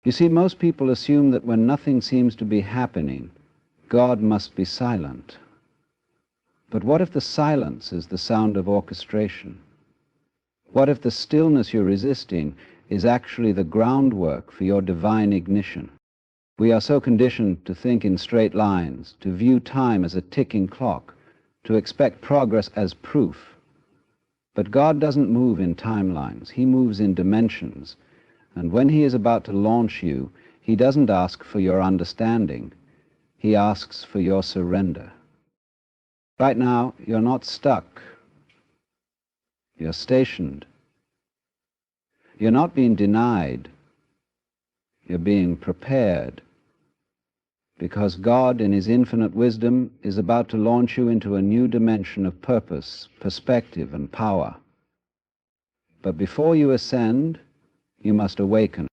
You see, most people assume that when nothing seems to be happening, God must be silent. But what if the silence is the sound of orchestration? What if the stillness you're resisting is actually the groundwork for your divine ignition? We are so conditioned to think in straight lines, to view time as a ticking clock, to expect progress as proof. But God doesn't move in timelines. He moves in dimensions. And when He is about to launch you, He doesn't ask for your understanding. He asks for your surrender. Right now, you're not stuck. You're stationed. You're not being denied. You're being prepared. Because God, in His infinite wisdom, is about to launch you into a new dimension of purpose, perspective, and power. But before you ascend, you must awaken.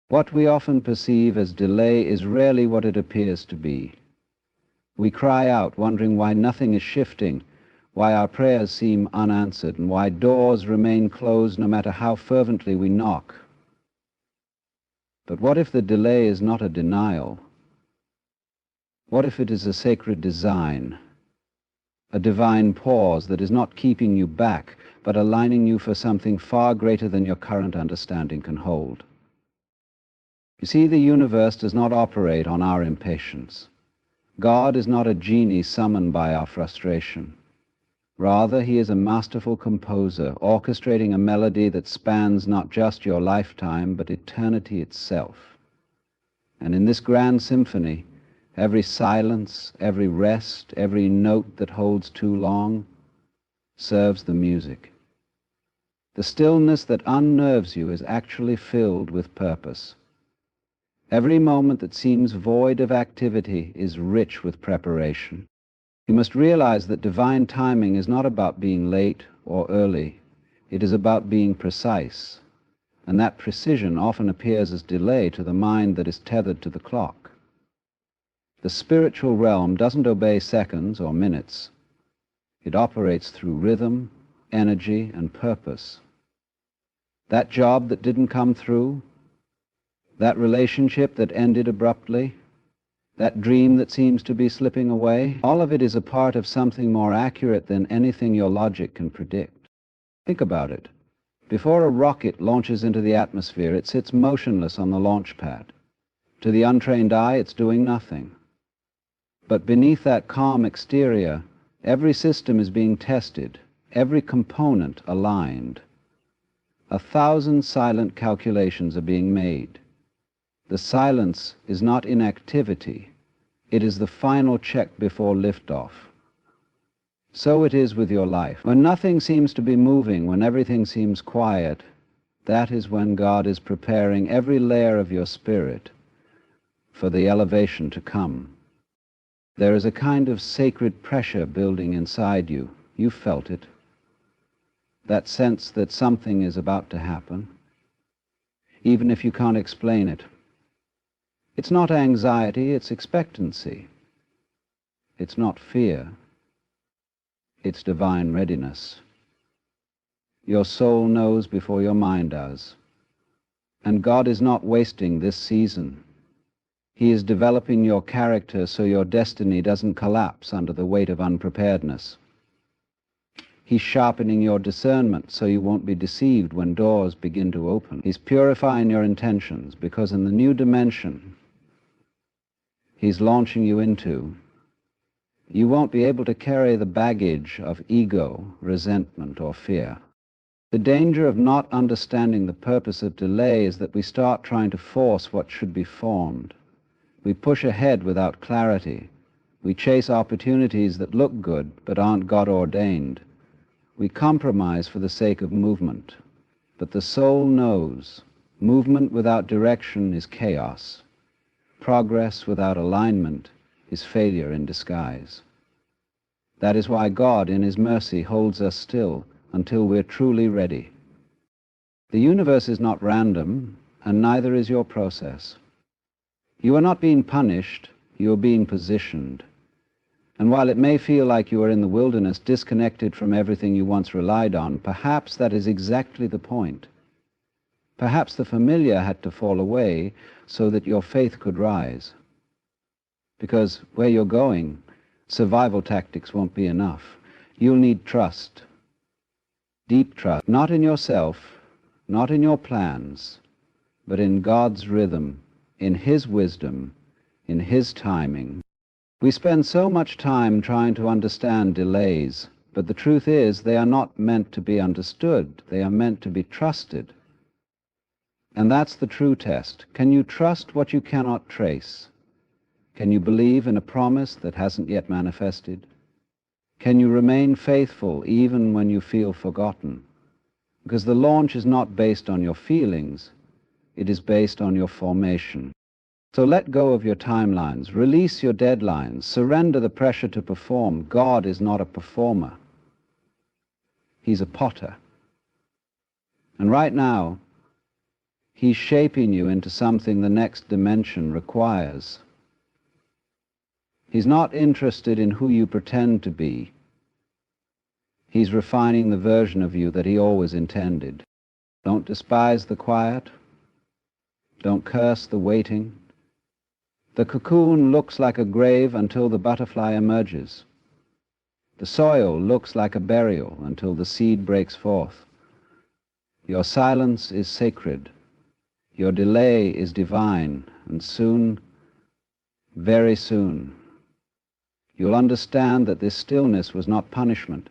What we often perceive as delay is rarely what it appears to be. We cry out, wondering why nothing is shifting, why our prayers seem unanswered, and why doors remain closed no matter how fervently we knock. But what if the delay is not a denial? What if it is a sacred design, a divine pause that is not keeping you back, but aligning you for something far greater than your current understanding can hold? You see, the universe does not operate on our impatience. God is not a genie summoned by our frustration. Rather, He is a masterful composer, orchestrating a melody that spans not just your lifetime, but eternity itself. And in this grand symphony, every silence, every rest, every note that holds too long serves the music. The stillness that unnerves you is actually filled with purpose. Every moment that seems void of activity is rich with preparation. You must realize that divine timing is not about being late or early. It is about being precise, and that precision often appears as delay to the mind that is tethered to the clock. The spiritual realm doesn't obey seconds or minutes. It operates through rhythm, energy, and purpose. That job that didn't come through, that relationship that ended abruptly, that dream that seems to be slipping away, all of it is a part of something more accurate than anything your logic can predict. Think about it. Before a rocket launches into the atmosphere, it sits motionless on the launch pad. To the untrained eye, it's doing nothing. But beneath that calm exterior, every system is being tested, every component aligned. 1,000 silent calculations are being made. The silence is not inactivity. It is the final check before liftoff. So it is with your life. When nothing seems to be moving, when everything seems quiet, that is when God is preparing every layer of your spirit for the elevation to come. There is a kind of sacred pressure building inside you. You felt it. That sense that something is about to happen, even if you can't explain it. It's not anxiety, it's expectancy. It's not fear. It's divine readiness. Your soul knows before your mind does. And God is not wasting this season. He is developing your character so your destiny doesn't collapse under the weight of unpreparedness. He's sharpening your discernment so you won't be deceived when doors begin to open. He's purifying your intentions because in the new dimension He's launching you into, you won't be able to carry the baggage of ego, resentment, or fear. The danger of not understanding the purpose of delay is that we start trying to force what should be formed. We push ahead without clarity. We chase opportunities that look good but aren't God-ordained. We compromise for the sake of movement. But the soul knows movement without direction is chaos. Progress without alignment is failure in disguise. That is why God, in His mercy, holds us still until we're truly ready. The universe is not random, and neither is your process. You are not being punished, you are being positioned. And while it may feel like you are in the wilderness, disconnected from everything you once relied on, perhaps that is exactly the point. Perhaps the familiar had to fall away so that your faith could rise. Because where you're going, survival tactics won't be enough. You'll need trust. Deep trust. Not in yourself, not in your plans, but in God's rhythm, in His wisdom, in His timing. We spend so much time trying to understand delays, but the truth is they are not meant to be understood. They are meant to be trusted. And that's the true test. Can you trust what you cannot trace? Can you believe in a promise that hasn't yet manifested? Can you remain faithful even when you feel forgotten? Because the launch is not based on your feelings, it is based on your formation. So let go of your timelines, release your deadlines, surrender the pressure to perform. God is not a performer. He's a potter. And right now, He's shaping you into something the next dimension requires. He's not interested in who you pretend to be. He's refining the version of you that He always intended. Don't despise the quiet. Don't curse the waiting. The cocoon looks like a grave until the butterfly emerges. The soil looks like a burial until the seed breaks forth. Your silence is sacred. Your delay is divine, and soon, very soon, you'll understand that this stillness was not punishment.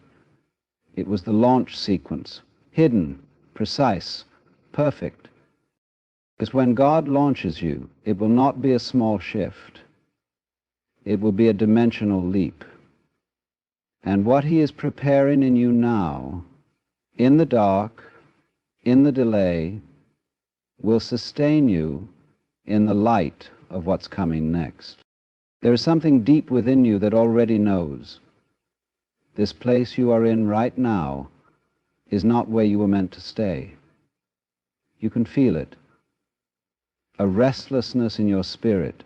It was the launch sequence, hidden, precise, perfect. Because when God launches you, it will not be a small shift. It will be a dimensional leap. And what He is preparing in you now, in the dark, in the delay, will sustain you in the light of what's coming next. There is something deep within you that already knows. This place you are in right now is not where you were meant to stay. You can feel it. A restlessness in your spirit,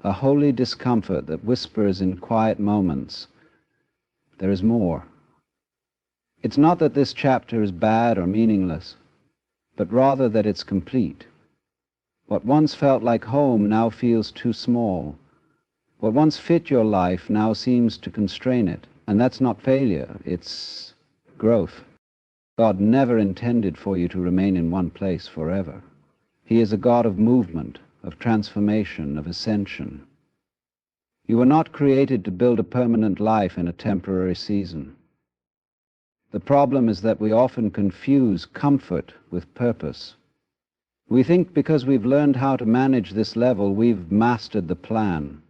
a holy discomfort that whispers in quiet moments, there is more. It's not that this chapter is bad or meaningless, but rather that it's complete. What once felt like home now feels too small. What once fit your life now seems to constrain it. And that's not failure, it's growth. God never intended for you to remain in one place forever. He is a God of movement, of transformation, of ascension. You were not created to build a permanent life in a temporary season. The problem is that we often confuse comfort with purpose. We think because we've learned how to manage this level, we've mastered the plan.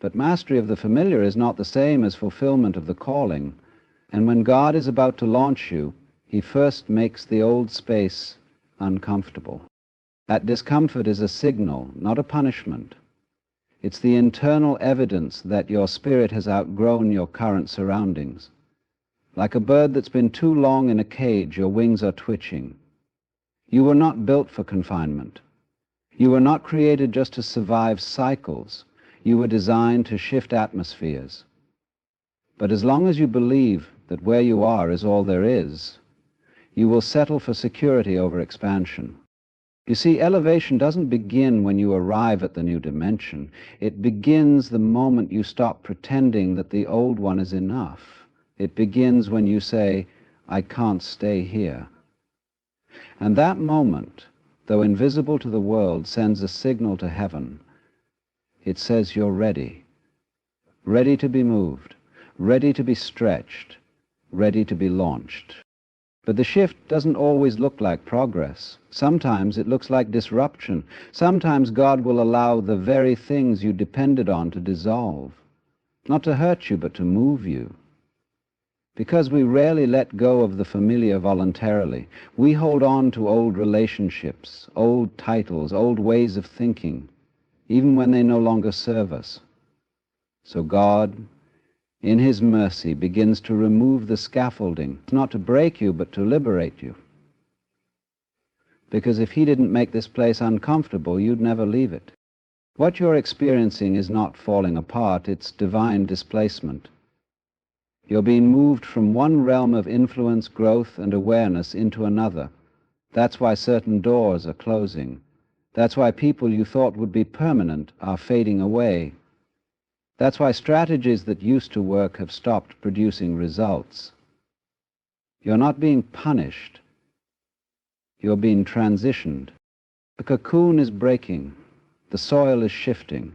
But mastery of the familiar is not the same as fulfillment of the calling. And when God is about to launch you, He first makes the old space uncomfortable. That discomfort is a signal, not a punishment. It's the internal evidence that your spirit has outgrown your current surroundings. Like a bird that's been too long in a cage, your wings are twitching. You were not built for confinement. You were not created just to survive cycles. You were designed to shift atmospheres. But as long as you believe that where you are is all there is, you will settle for security over expansion. You see, elevation doesn't begin when you arrive at the new dimension. It begins the moment you stop pretending that the old one is enough. It begins when you say, I can't stay here. And that moment, though invisible to the world, sends a signal to heaven. It says you're ready. Ready to be moved, ready to be stretched, ready to be launched. But the shift doesn't always look like progress. Sometimes it looks like disruption. Sometimes God will allow the very things you depended on to dissolve, not to hurt you, but to move you. Because we rarely let go of the familiar voluntarily, we hold on to old relationships, old titles, old ways of thinking, even when they no longer serve us. So God, in His mercy, begins to remove the scaffolding, not to break you, but to liberate you. Because if He didn't make this place uncomfortable, you'd never leave it. What you're experiencing is not falling apart, it's divine displacement. You're being moved from one realm of influence, growth, and awareness into another, That's why certain doors are closing. That's why people you thought would be permanent are fading away. That's why strategies that used to work have stopped producing results. You're not being punished. You're being transitioned. The cocoon is breaking. The soil is shifting.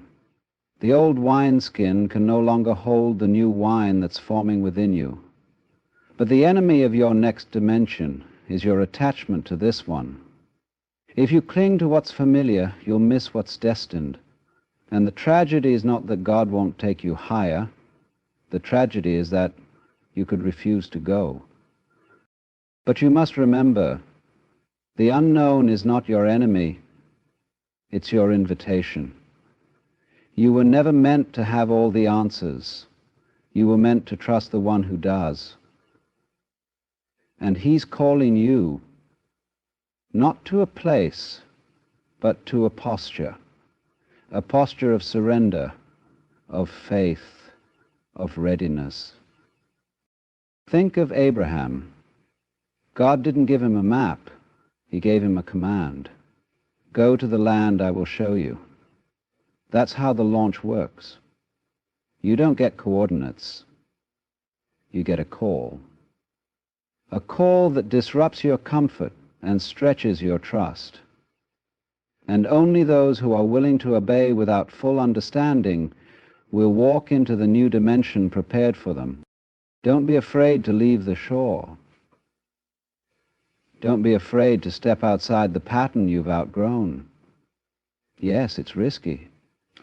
The old wineskin can no longer hold the new wine that's forming within you. But the enemy of your next dimension is your attachment to this one. If you cling to what's familiar, you'll miss what's destined. And the tragedy is not that God won't take you higher. The tragedy is that you could refuse to go. But you must remember, the unknown is not your enemy. It's your invitation. You were never meant to have all the answers. You were meant to trust the one who does. And he's calling you, not to a place, but to a posture of surrender, of faith, of readiness. Think of Abraham. God didn't give him a map. He gave him a command. Go to the land I will show you. That's how the launch works. You don't get coordinates. You get a call. A call that disrupts your comfort and stretches your trust. And only those who are willing to obey without full understanding will walk into the new dimension prepared for them. Don't be afraid to leave the shore. Don't be afraid to step outside the pattern you've outgrown. Yes, it's risky.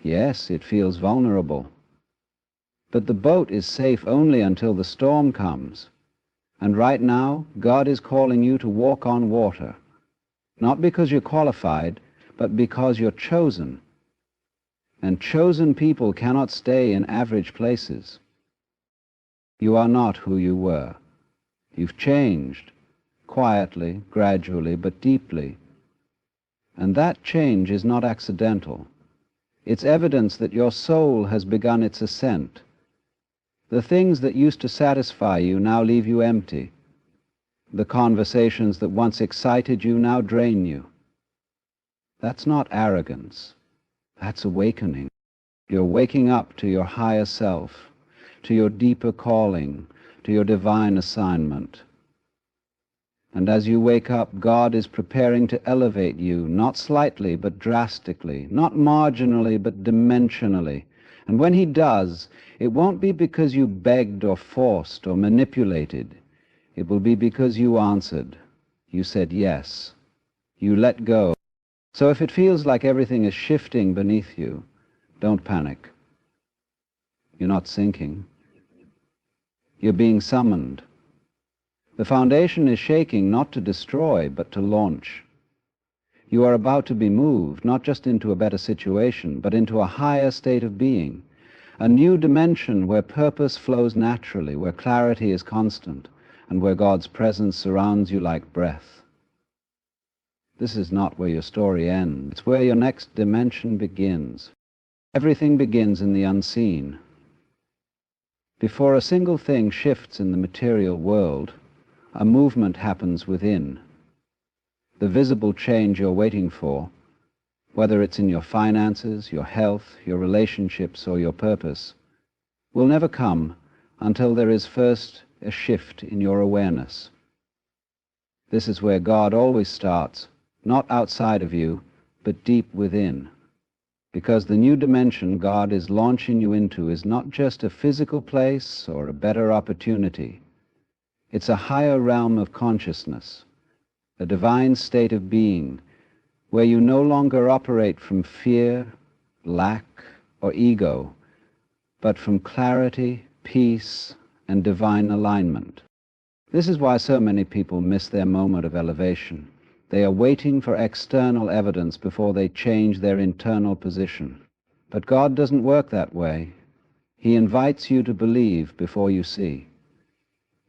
Yes, it feels vulnerable. But the boat is safe only until the storm comes. And right now, God is calling you to walk on water, not because you're qualified, but because you're chosen. And chosen people cannot stay in average places. You are not who you were. You've changed, quietly, gradually, but deeply. And that change is not accidental. It's evidence that your soul has begun its ascent. The things that used to satisfy you now leave you empty. The conversations that once excited you now drain you. That's not arrogance. That's awakening. You're waking up to your higher self, to your deeper calling, to your divine assignment. And as you wake up, God is preparing to elevate you, not slightly, but drastically, not marginally, but dimensionally. And when he does, it won't be because you begged or forced or manipulated. It will be because you answered. You said yes. You let go. So if it feels like everything is shifting beneath you, don't panic. You're not sinking. You're being summoned. The foundation is shaking not to destroy, but to launch. You are about to be moved, not just into a better situation, but into a higher state of being, a new dimension where purpose flows naturally, where clarity is constant, and where God's presence surrounds you like breath. This is not where your story ends. It's where your next dimension begins. Everything begins in the unseen. Before a single thing shifts in the material world, a movement happens within. The visible change you're waiting for, whether it's in your finances, your health, your relationships, or your purpose, will never come until there is first a shift in your awareness. This is where God always starts, not outside of you, but deep within. Because the new dimension God is launching you into is not just a physical place or a better opportunity. It's a higher realm of consciousness, a divine state of being, where you no longer operate from fear, lack, or ego, but from clarity, peace, and divine alignment. This is why so many people miss their moment of elevation. They are waiting for external evidence before they change their internal position. But God doesn't work that way. He invites you to believe before you see.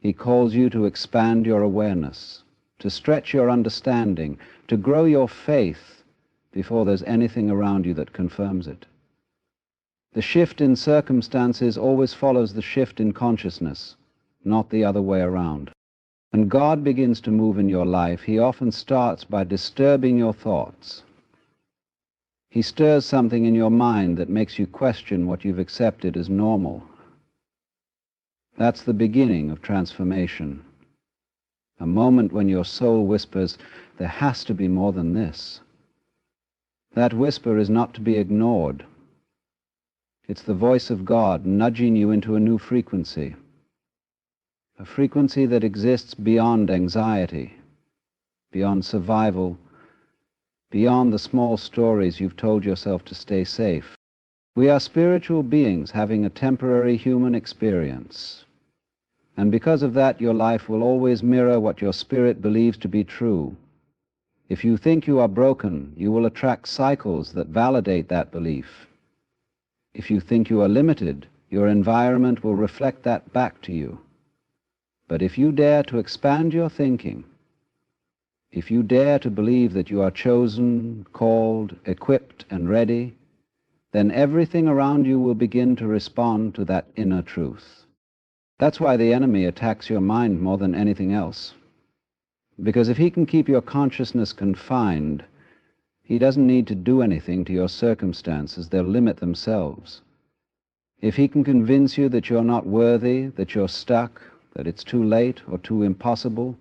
He calls you to expand your awareness, to stretch your understanding, to grow your faith before there's anything around you that confirms it. The shift in circumstances always follows the shift in consciousness, not the other way around. When God begins to move in your life, he often starts by disturbing your thoughts. He stirs something in your mind that makes you question what you've accepted as normal. That's the beginning of transformation. A moment when your soul whispers, there has to be more than this. That whisper is not to be ignored. It's the voice of God nudging you into a new frequency, a frequency that exists beyond anxiety, beyond survival, beyond the small stories you've told yourself to stay safe. We are spiritual beings having a temporary human experience, and because of that your life will always mirror what your spirit believes to be true. If you think you are broken, you will attract cycles that validate that belief. If you think you are limited, your environment will reflect that back to you. But if you dare to expand your thinking, if you dare to believe that you are chosen, called, equipped, and ready, then everything around you will begin to respond to that inner truth. That's why the enemy attacks your mind more than anything else. Because if he can keep your consciousness confined, he doesn't need to do anything to your circumstances. They'll limit themselves. If he can convince you that you're not worthy, that you're stuck, that it's too late or too impossible,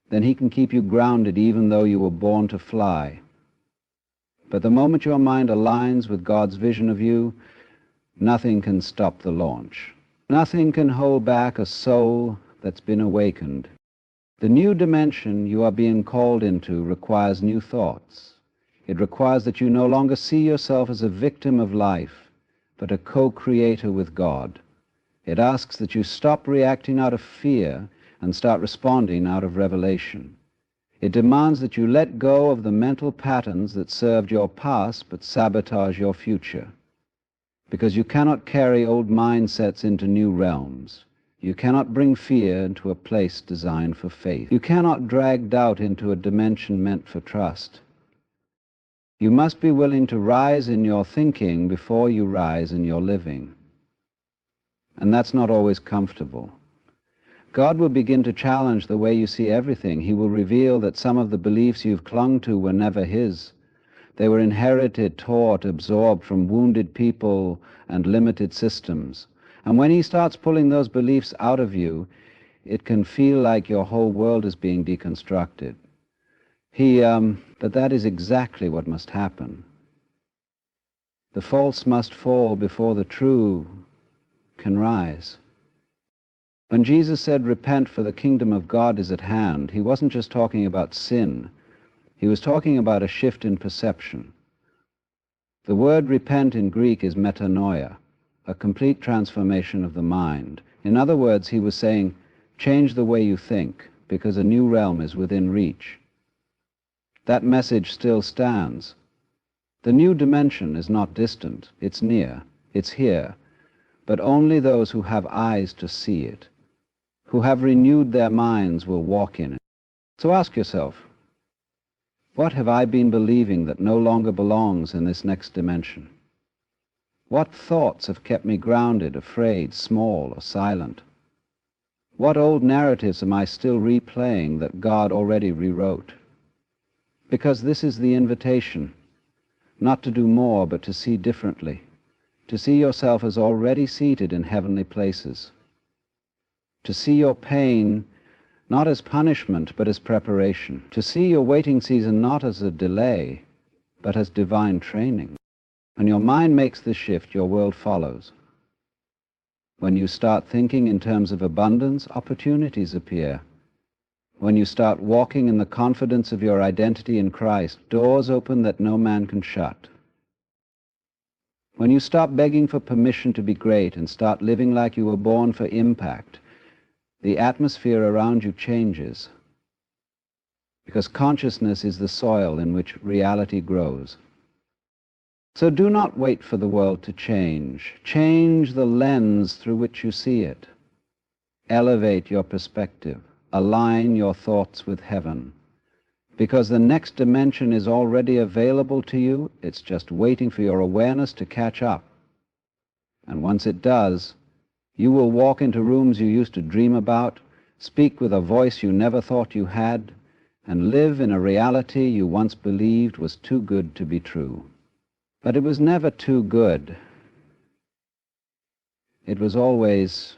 then he can keep you grounded even though you were born to fly. But the moment your mind aligns with God's vision of you, nothing can stop the launch. Nothing can hold back a soul that's been awakened. The new dimension you are being called into requires new thoughts. It requires that you no longer see yourself as a victim of life, but a co-creator with God. It asks that you stop reacting out of fear and start responding out of revelation. It demands that you let go of the mental patterns that served your past but sabotage your future. Because you cannot carry old mindsets into new realms. You cannot bring fear into a place designed for faith. You cannot drag doubt into a dimension meant for trust. You must be willing to rise in your thinking before you rise in your living. And that's not always comfortable. God will begin to challenge the way you see everything. He will reveal that some of the beliefs you've clung to were never his. They were inherited, taught, absorbed from wounded people and limited systems. And when he starts pulling those beliefs out of you, it can feel like your whole world is being deconstructed. But that is exactly what must happen. The false must fall before the true can rise. When Jesus said, "Repent, for the kingdom of God is at hand," he wasn't just talking about sin. He was talking about a shift in perception. The word repent in Greek is metanoia, a complete transformation of the mind. In other words, he was saying, change the way you think, because a new realm is within reach. That message still stands. The new dimension is not distant, it's near, it's here, but only those who have eyes to see it, who have renewed their minds, will walk in it. So ask yourself, what have I been believing that no longer belongs in this next dimension? What thoughts have kept me grounded, afraid, small, or silent? What old narratives am I still replaying that God already rewrote? Because this is the invitation, not to do more, but to see differently, to see yourself as already seated in heavenly places, to see your pain not as punishment, but as preparation, to see your waiting season not as a delay, but as divine training. When your mind makes this shift, your world follows. When you start thinking in terms of abundance, opportunities appear. When you start walking in the confidence of your identity in Christ, doors open that no man can shut. When you stop begging for permission to be great and start living like you were born for impact, the atmosphere around you changes, because consciousness is the soil in which reality grows. So do not wait for the world to change. Change the lens through which you see it. Elevate your perspective. Align your thoughts with heaven. Because the next dimension is already available to you, it's just waiting for your awareness to catch up. And once it does, you will walk into rooms you used to dream about, speak with a voice you never thought you had, and live in a reality you once believed was too good to be true. But it was never too good. It was always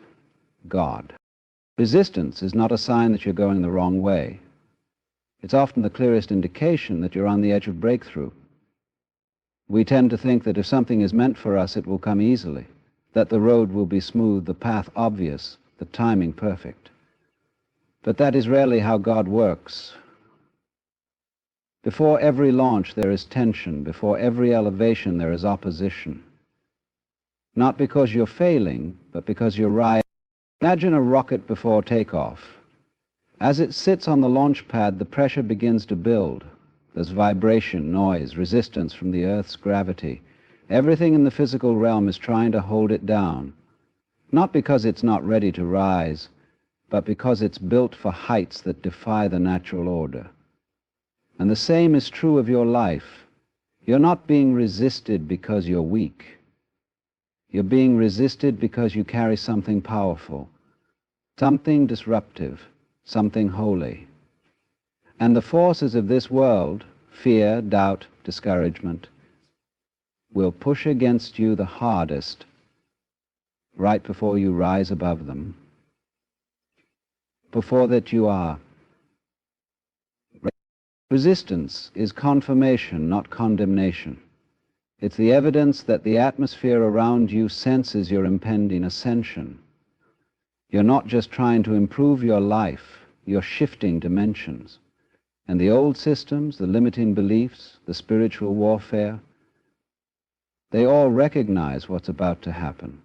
God. Resistance is not a sign that you're going the wrong way. It's often the clearest indication that you're on the edge of breakthrough. We tend to think that if something is meant for us, it will come easily, that the road will be smooth, the path obvious, the timing perfect. But that is rarely how God works. Before every launch there is tension. Before every elevation there is opposition. Not because you're failing, but because you're rising. Imagine a rocket before takeoff. As it sits on the launch pad, the pressure begins to build. There's vibration, noise, resistance from the Earth's gravity. Everything in the physical realm is trying to hold it down, not because it's not ready to rise, but because it's built for heights that defy the natural order. And the same is true of your life. You're not being resisted because you're weak. You're being resisted because you carry something powerful, something disruptive, something holy. And the forces of this world, fear, doubt, discouragement, will push against you the hardest right before you rise above them. Before that you are. Resistance is confirmation, not condemnation. It's the evidence that the atmosphere around you senses your impending ascension. You're not just trying to improve your life, you're shifting dimensions. And the old systems, the limiting beliefs, the spiritual warfare, they all recognize what's about to happen.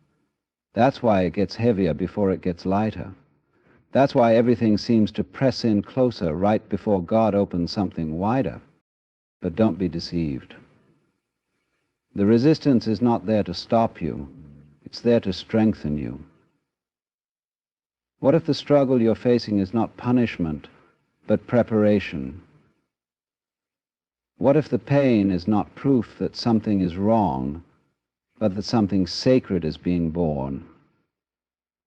That's why it gets heavier before it gets lighter. That's why everything seems to press in closer right before God opens something wider. But don't be deceived. The resistance is not there to stop you. It's there to strengthen you. What if the struggle you're facing is not punishment, but preparation? What if the pain is not proof that something is wrong, but that something sacred is being born?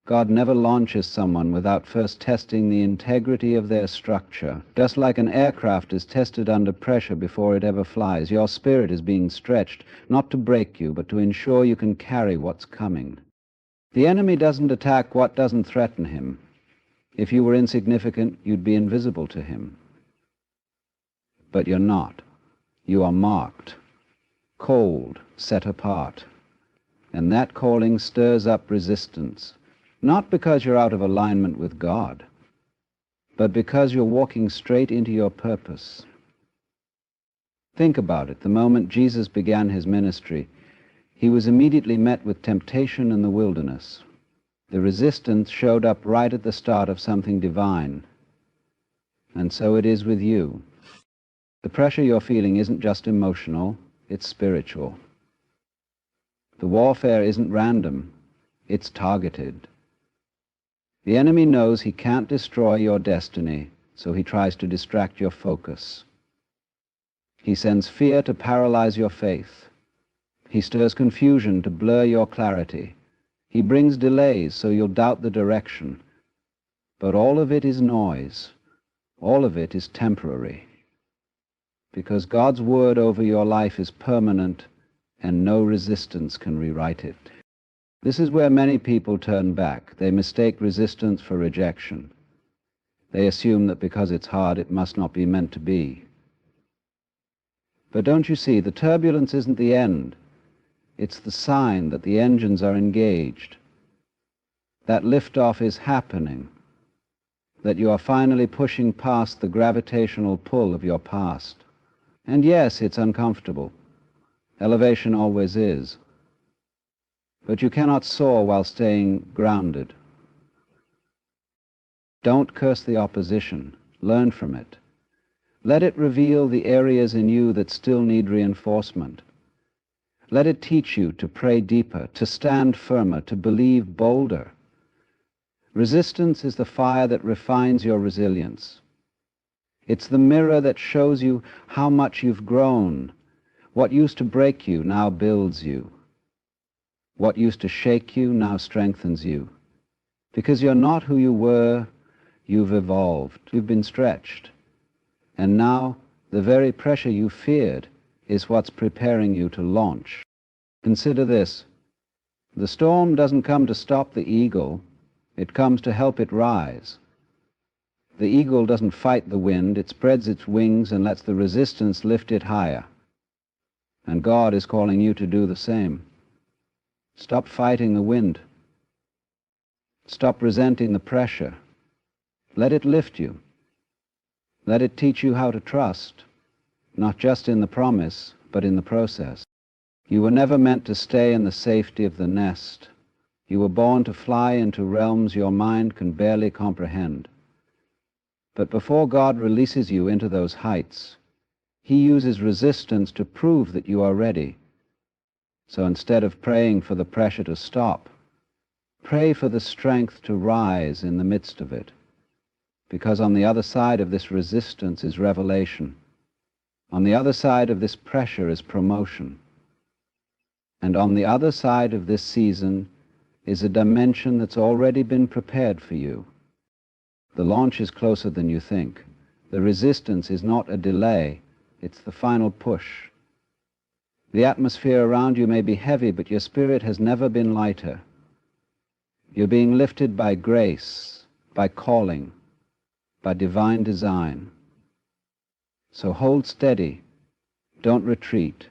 God never launches someone without first testing the integrity of their structure. Just like an aircraft is tested under pressure before it ever flies, your spirit is being stretched, not to break you, but to ensure you can carry what's coming. The enemy doesn't attack what doesn't threaten him. If you were insignificant, you'd be invisible to him. But you're not. You are marked, called, set apart. And that calling stirs up resistance, not because you're out of alignment with God, but because you're walking straight into your purpose. Think about it. The moment Jesus began his ministry, he was immediately met with temptation in the wilderness. The resistance showed up right at the start of something divine. And so it is with you. The pressure you're feeling isn't just emotional, it's spiritual. The warfare isn't random, it's targeted. The enemy knows he can't destroy your destiny, so he tries to distract your focus. He sends fear to paralyze your faith. He stirs confusion to blur your clarity. He brings delays so you'll doubt the direction. But all of it is noise. All of it is temporary. Because God's word over your life is permanent, and no resistance can rewrite it. This is where many people turn back. They mistake resistance for rejection. They assume that because it's hard, it must not be meant to be. But don't you see, the turbulence isn't the end. It's the sign that the engines are engaged, that liftoff is happening, that you are finally pushing past the gravitational pull of your past. And yes, it's uncomfortable. Elevation always is. But you cannot soar while staying grounded. Don't curse the opposition. Learn from it. Let it reveal the areas in you that still need reinforcement. Let it teach you to pray deeper, to stand firmer, to believe bolder. Resistance is the fire that refines your resilience. It's the mirror that shows you how much you've grown. What used to break you now builds you. What used to shake you now strengthens you. Because you're not who you were you've evolved, you've been stretched. And now the very pressure you feared is what's preparing you to launch. Consider this. The storm doesn't come to stop the eagle, it comes to help it rise. The eagle doesn't fight the wind, it spreads its wings and lets the resistance lift it higher. And God is calling you to do the same. Stop fighting the wind. Stop resenting the pressure. Let it lift you. Let it teach you how to trust, not just in the promise, but in the process. You were never meant to stay in the safety of the nest. You were born to fly into realms your mind can barely comprehend. But before God releases you into those heights, He uses resistance to prove that you are ready. So instead of praying for the pressure to stop, pray for the strength to rise in the midst of it. Because on the other side of this resistance is revelation. On the other side of this pressure is promotion. And on the other side of this season is a dimension that's already been prepared for you. The launch is closer than you think. The resistance is not a delay, it's the final push. The atmosphere around you may be heavy, but your spirit has never been lighter. You're being lifted by grace, by calling, by divine design. So hold steady, don't retreat,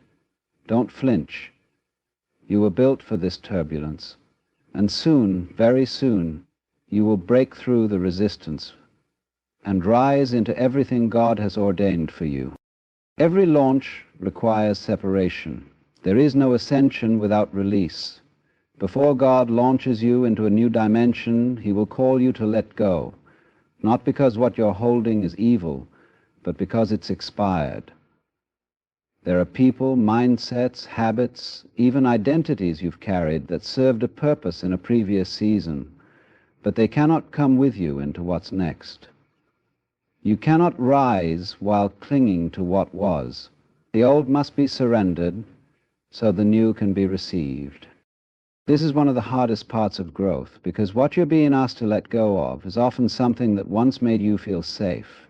don't flinch. You were built for this turbulence, and soon, very soon, you will break through the resistance and rise into everything God has ordained for you. Every launch requires separation. There is no ascension without release. Before God launches you into a new dimension, He will call you to let go, not because what you're holding is evil, but because it's expired. There are people, mindsets, habits, even identities you've carried that served a purpose in a previous season, but they cannot come with you into what's next. You cannot rise while clinging to what was. The old must be surrendered so the new can be received. This is one of the hardest parts of growth, because what you're being asked to let go of is often something that once made you feel safe,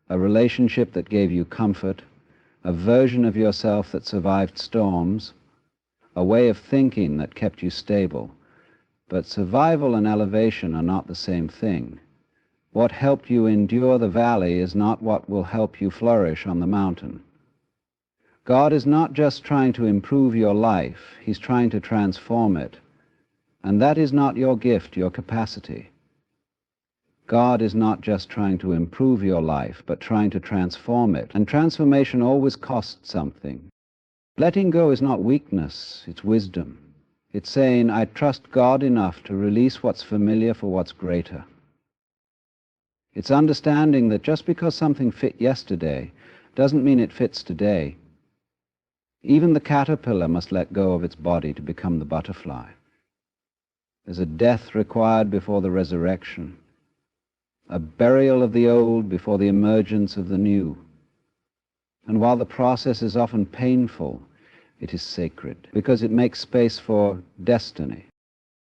a relationship that gave you comfort, a version of yourself that survived storms, a way of thinking that kept you stable. But survival and elevation are not the same thing. What helped you endure the valley is not what will help you flourish on the mountain. God is not just trying to improve your life, He's trying to transform it. And that is not your gift, your capacity. God is not just trying to improve your life, but trying to transform it. And transformation always costs something. Letting go is not weakness, it's wisdom. It's saying, I trust God enough to release what's familiar for what's greater. It's understanding that just because something fit yesterday doesn't mean it fits today. Even the caterpillar must let go of its body to become the butterfly. There's a death required before the resurrection, a burial of the old before the emergence of the new. And while the process is often painful, it is sacred, because it makes space for destiny.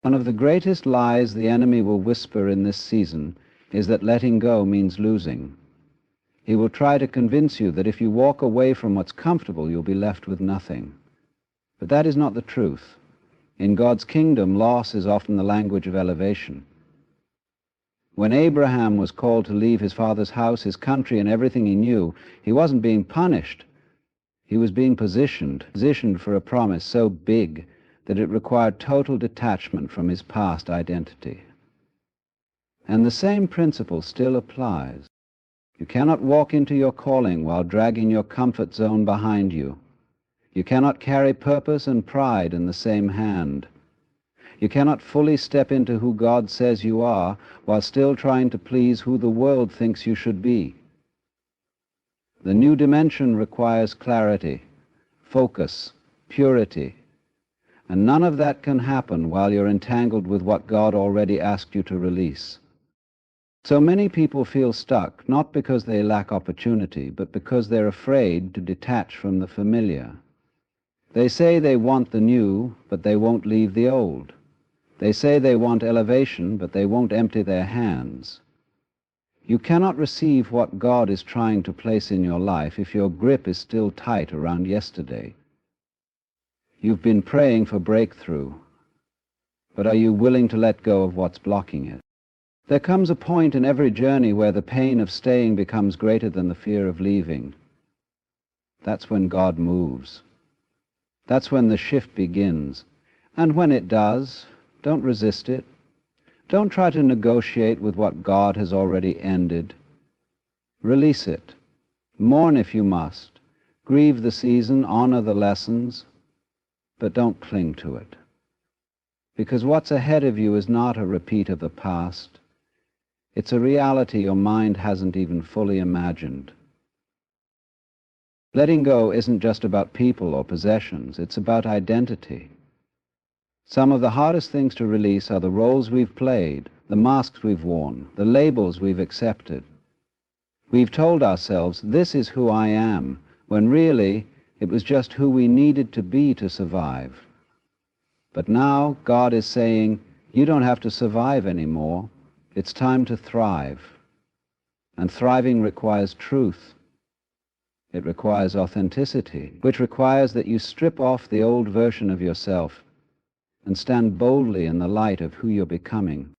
One of the greatest lies the enemy will whisper in this season is that letting go means losing. He will try to convince you that if you walk away from what's comfortable, you'll be left with nothing. But that is not the truth. In God's kingdom, loss is often the language of elevation. When Abraham was called to leave his father's house, his country, and everything he knew, he wasn't being punished. He was being positioned for a promise so big that it required total detachment from his past identity. And the same principle still applies. You cannot walk into your calling while dragging your comfort zone behind you. You cannot carry purpose and pride in the same hand. You cannot fully step into who God says you are while still trying to please who the world thinks you should be. The new dimension requires clarity, focus, purity, and none of that can happen while you're entangled with what God already asked you to release. So many people feel stuck, not because they lack opportunity, but because they're afraid to detach from the familiar. They say they want the new, but they won't leave the old. They say they want elevation, but they won't empty their hands. You cannot receive what God is trying to place in your life if your grip is still tight around yesterday. You've been praying for breakthrough, but are you willing to let go of what's blocking it? There comes a point in every journey where the pain of staying becomes greater than the fear of leaving. That's when God moves. That's when the shift begins. And when it does, don't resist it. Don't try to negotiate with what God has already ended. Release it. Mourn if you must. Grieve the season, honor the lessons, but don't cling to it. Because what's ahead of you is not a repeat of the past. It's a reality your mind hasn't even fully imagined. Letting go isn't just about people or possessions. It's about identity. Some of the hardest things to release are the roles we've played, the masks we've worn, the labels we've accepted. We've told ourselves, this is who I am, when really it was just who we needed to be to survive. But now God is saying, you don't have to survive anymore. It's time to thrive. And thriving requires truth. It requires authenticity, which requires that you strip off the old version of yourself and stand boldly in the light of who you're becoming.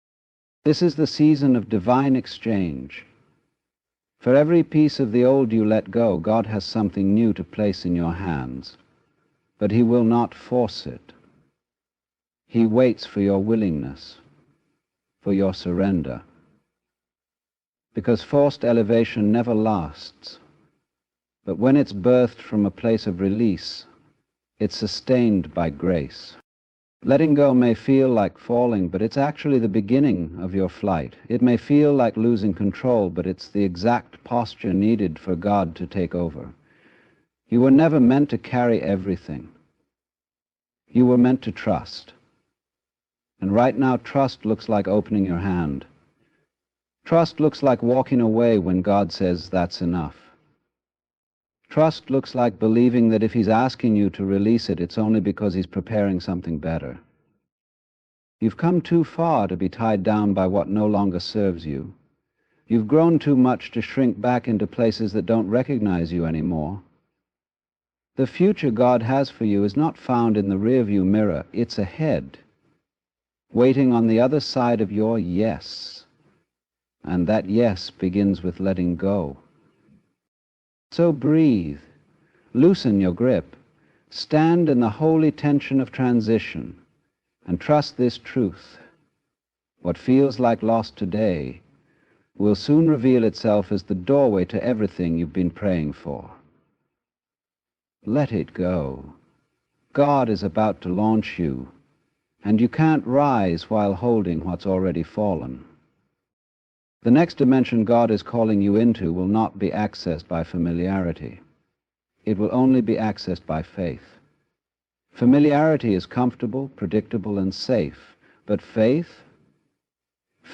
This is the season of divine exchange. For every piece of the old you let go, God has something new to place in your hands. But He will not force it. He waits for your willingness, for your surrender. Because forced elevation never lasts. But when it's birthed from a place of release, it's sustained by grace. Letting go may feel like falling, but it's actually the beginning of your flight. It may feel like losing control, but it's the exact posture needed for God to take over. You were never meant to carry everything. You were meant to trust. And right now, trust looks like opening your hand. Trust looks like walking away when God says that's enough. Trust looks like believing that if He's asking you to release it, it's only because He's preparing something better. You've come too far to be tied down by what no longer serves you. You've grown too much to shrink back into places that don't recognize you anymore. The future God has for you is not found in the rearview mirror. It's ahead, waiting on the other side of your yes. And that yes begins with letting go. So breathe, loosen your grip, stand in the holy tension of transition, and trust this truth. What feels like lost today will soon reveal itself as the doorway to everything you've been praying for. Let it go. God is about to launch you, and you can't rise while holding what's already fallen. The next dimension God is calling you into will not be accessed by familiarity. It will only be accessed by faith. Familiarity is comfortable, predictable, and safe, but faith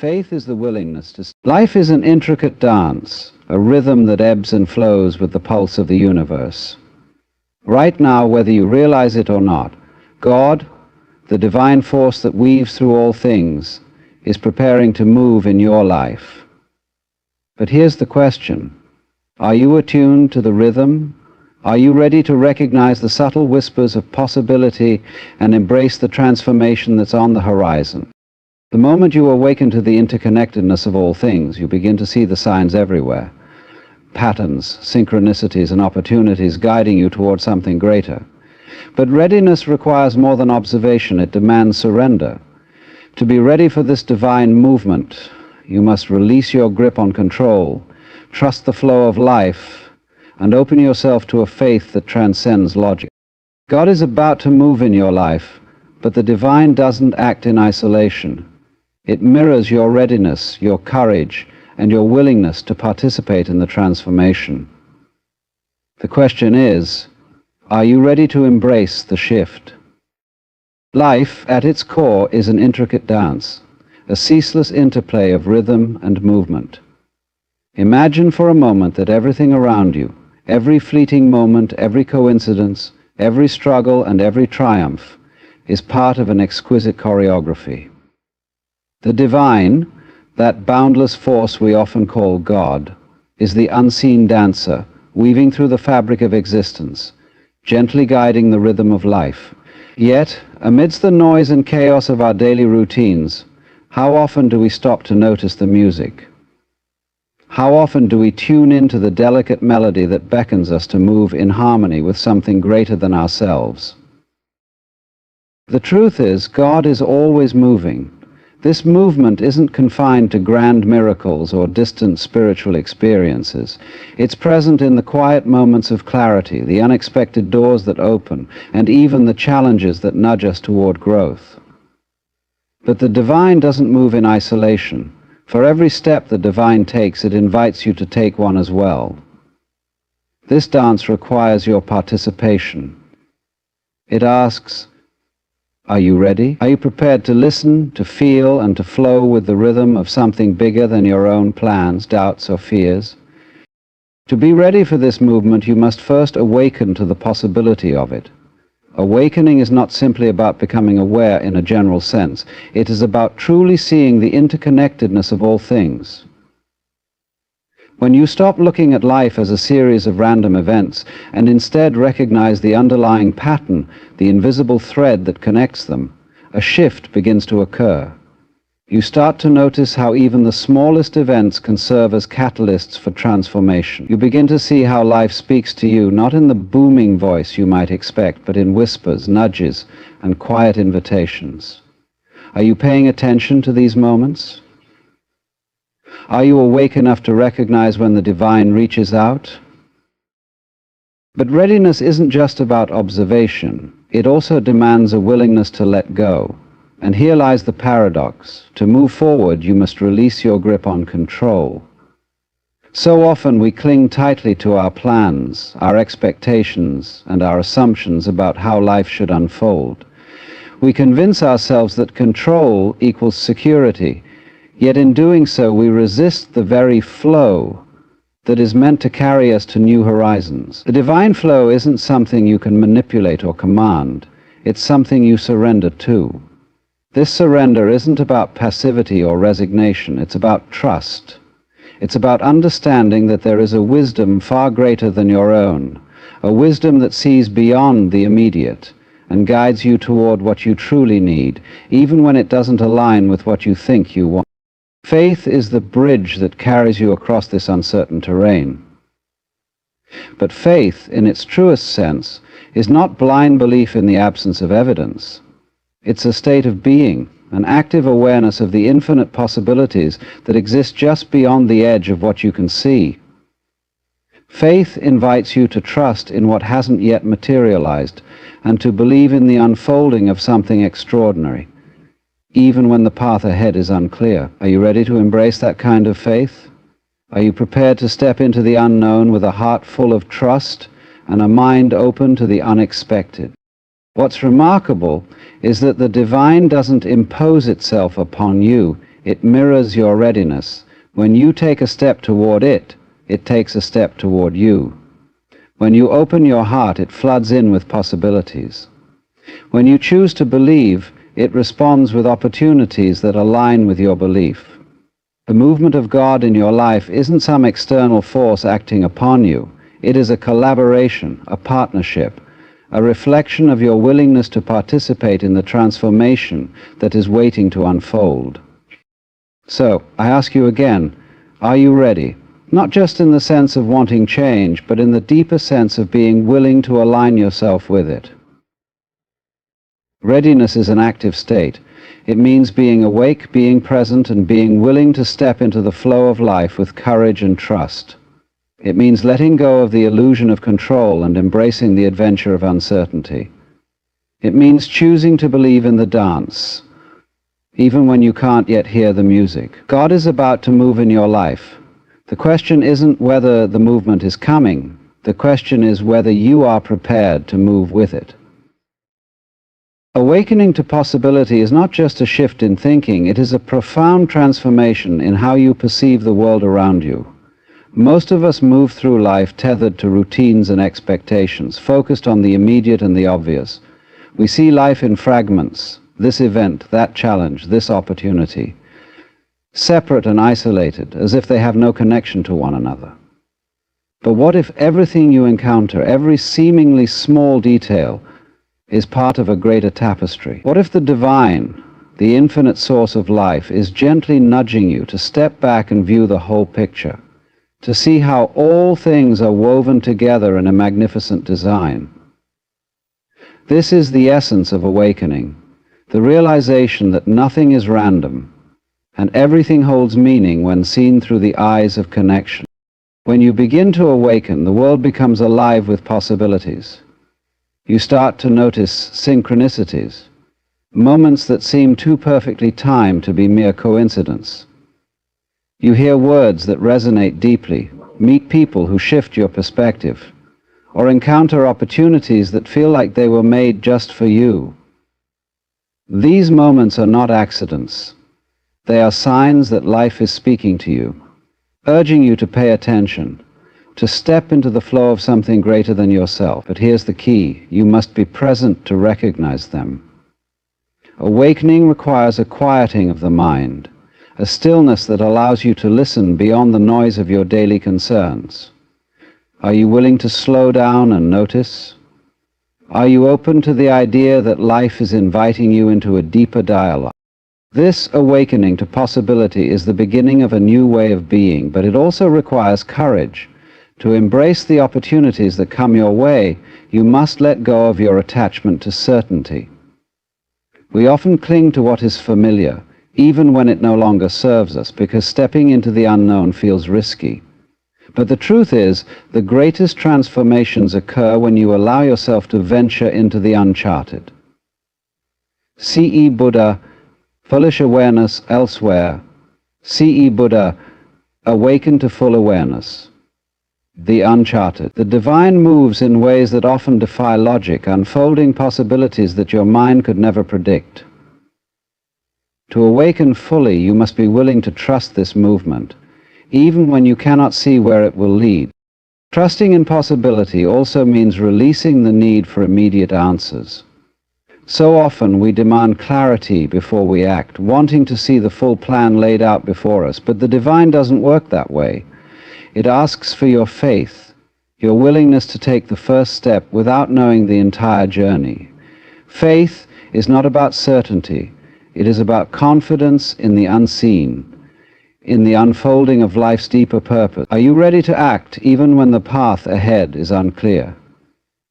is the willingness to... Life is an intricate dance, a rhythm that ebbs and flows with the pulse of the universe. Right now, whether you realize it or not, God, the divine force that weaves through all things, is preparing to move in your life. But here's the question. Are you attuned to the rhythm? Are you ready to recognize the subtle whispers of possibility and embrace the transformation that's on the horizon? The moment you awaken to the interconnectedness of all things, you begin to see the signs everywhere. Patterns, synchronicities, and opportunities guiding you toward something greater. But readiness requires more than observation. It demands surrender. To be ready for this divine movement, you must release your grip on control, trust the flow of life, and open yourself to a faith that transcends logic. God is about to move in your life, but the divine doesn't act in isolation. It mirrors your readiness, your courage, and your willingness to participate in the transformation. The question is, are you ready to embrace the shift? Life, at its core, is an intricate dance, a ceaseless interplay of rhythm and movement. Imagine for a moment that everything around you, every fleeting moment, every coincidence, every struggle, and every triumph is part of an exquisite choreography. The divine, That boundless force we often call God is the unseen dancer, weaving through the fabric of existence, gently guiding the rhythm of life. Yet, amidst the noise and chaos of our daily routines, how often do we stop to notice the music? How often do we tune into the delicate melody that beckons us to move in harmony with something greater than ourselves? The truth is, God is always moving. This movement isn't confined to grand miracles or distant spiritual experiences. It's present in the quiet moments of clarity, the unexpected doors that open, and even the challenges that nudge us toward growth. But the divine doesn't move in isolation. For every step the divine takes, it invites you to take one as well. This dance requires your participation. It asks, are you ready? Are you prepared to listen, to feel, and to flow with the rhythm of something bigger than your own plans, doubts, or fears? To be ready for this movement, you must first awaken to the possibility of it. Awakening is not simply about becoming aware in a general sense. It is about truly seeing the interconnectedness of all things. When you stop looking at life as a series of random events and instead recognize the underlying pattern, the invisible thread that connects them, a shift begins to occur. You start to notice how even the smallest events can serve as catalysts for transformation. You begin to see how life speaks to you, not in the booming voice you might expect, but in whispers, nudges, and quiet invitations. Are you paying attention to these moments? Are you awake enough to recognize when the divine reaches out? But readiness isn't just about observation. It also demands a willingness to let go. And here lies the paradox. To move forward, you must release your grip on control. So often we cling tightly to our plans, our expectations, and our assumptions about how life should unfold. We convince ourselves that control equals security, yet in doing so we resist the very flow that is meant to carry us to new horizons. The divine flow isn't something you can manipulate or command. It's something you surrender to. This surrender isn't about passivity or resignation. It's about trust. It's about understanding that there is a wisdom far greater than your own, a wisdom that sees beyond the immediate and guides you toward what you truly need, even when it doesn't align with what you think you want. Faith is the bridge that carries you across this uncertain terrain. But faith, in its truest sense, is not blind belief in the absence of evidence. It's a state of being, an active awareness of the infinite possibilities that exist just beyond the edge of what you can see. Faith invites you to trust in what hasn't yet materialized and to believe in the unfolding of something extraordinary, even when the path ahead is unclear. Are you ready to embrace that kind of faith? Are you prepared to step into the unknown with a heart full of trust and a mind open to the unexpected? What's remarkable is that the divine doesn't impose itself upon you. It mirrors your readiness. When you take a step toward it, it takes a step toward you. When you open your heart, it floods in with possibilities. When you choose to believe, it responds with opportunities that align with your belief. The movement of God in your life isn't some external force acting upon you. It is a collaboration, a partnership, a reflection of your willingness to participate in the transformation that is waiting to unfold. So, I ask you again, are you ready? Not just in the sense of wanting change, but in the deeper sense of being willing to align yourself with it. Readiness is an active state. It means being awake, being present, and being willing to step into the flow of life with courage and trust. It means letting go of the illusion of control and embracing the adventure of uncertainty. It means choosing to believe in the dance, even when you can't yet hear the music. God is about to move in your life. The question isn't whether the movement is coming. The question is whether you are prepared to move with it. Awakening to possibility is not just a shift in thinking, it is a profound transformation in how you perceive the world around you. Most of us move through life tethered to routines and expectations, focused on the immediate and the obvious. We see life in fragments, this event, that challenge, this opportunity. separate and isolated, as if they have no connection to one another. But what if everything you encounter, every seemingly small detail, is part of a greater tapestry? What if the divine, the infinite source of life, is gently nudging you to step back and view the whole picture, to see how all things are woven together in a magnificent design? This is the essence of awakening, the realization that nothing is random, and everything holds meaning when seen through the eyes of connection. When you begin to awaken, the world becomes alive with possibilities. You start to notice synchronicities, moments that seem too perfectly timed to be mere coincidence. You hear words that resonate deeply, meet people who shift your perspective, or encounter opportunities that feel like they were made just for you. These moments are not accidents. They are signs that life is speaking to you, urging you to pay attention, to step into the flow of something greater than yourself. But here's the key: you must be present to recognize them. Awakening requires a quieting of the mind, a stillness that allows you to listen beyond the noise of your daily concerns. Are you willing to slow down and notice? Are you open to the idea that life is inviting you into a deeper dialogue? This awakening to possibility is the beginning of a new way of being, but it also requires courage. To embrace the opportunities that come your way, you must let go of your attachment to certainty. We often cling to what is familiar, even when it no longer serves us, because stepping into the unknown feels risky. But the truth is, the greatest transformations occur when you allow yourself to venture into the uncharted. C.E. Buddha, Foolish Awareness Elsewhere. C.E. Buddha, Awaken to Full Awareness. The uncharted. The divine moves in ways that often defy logic, unfolding possibilities that your mind could never predict. To awaken fully, you must be willing to trust this movement, even when you cannot see where it will lead. Trusting in possibility also means releasing the need for immediate answers. So often we demand clarity before we act, wanting to see the full plan laid out before us, but the divine doesn't work that way. It asks for your faith, your willingness to take the first step without knowing the entire journey. Faith is not about certainty. It is about confidence in the unseen, in the unfolding of life's deeper purpose. Are you ready to act even when the path ahead is unclear?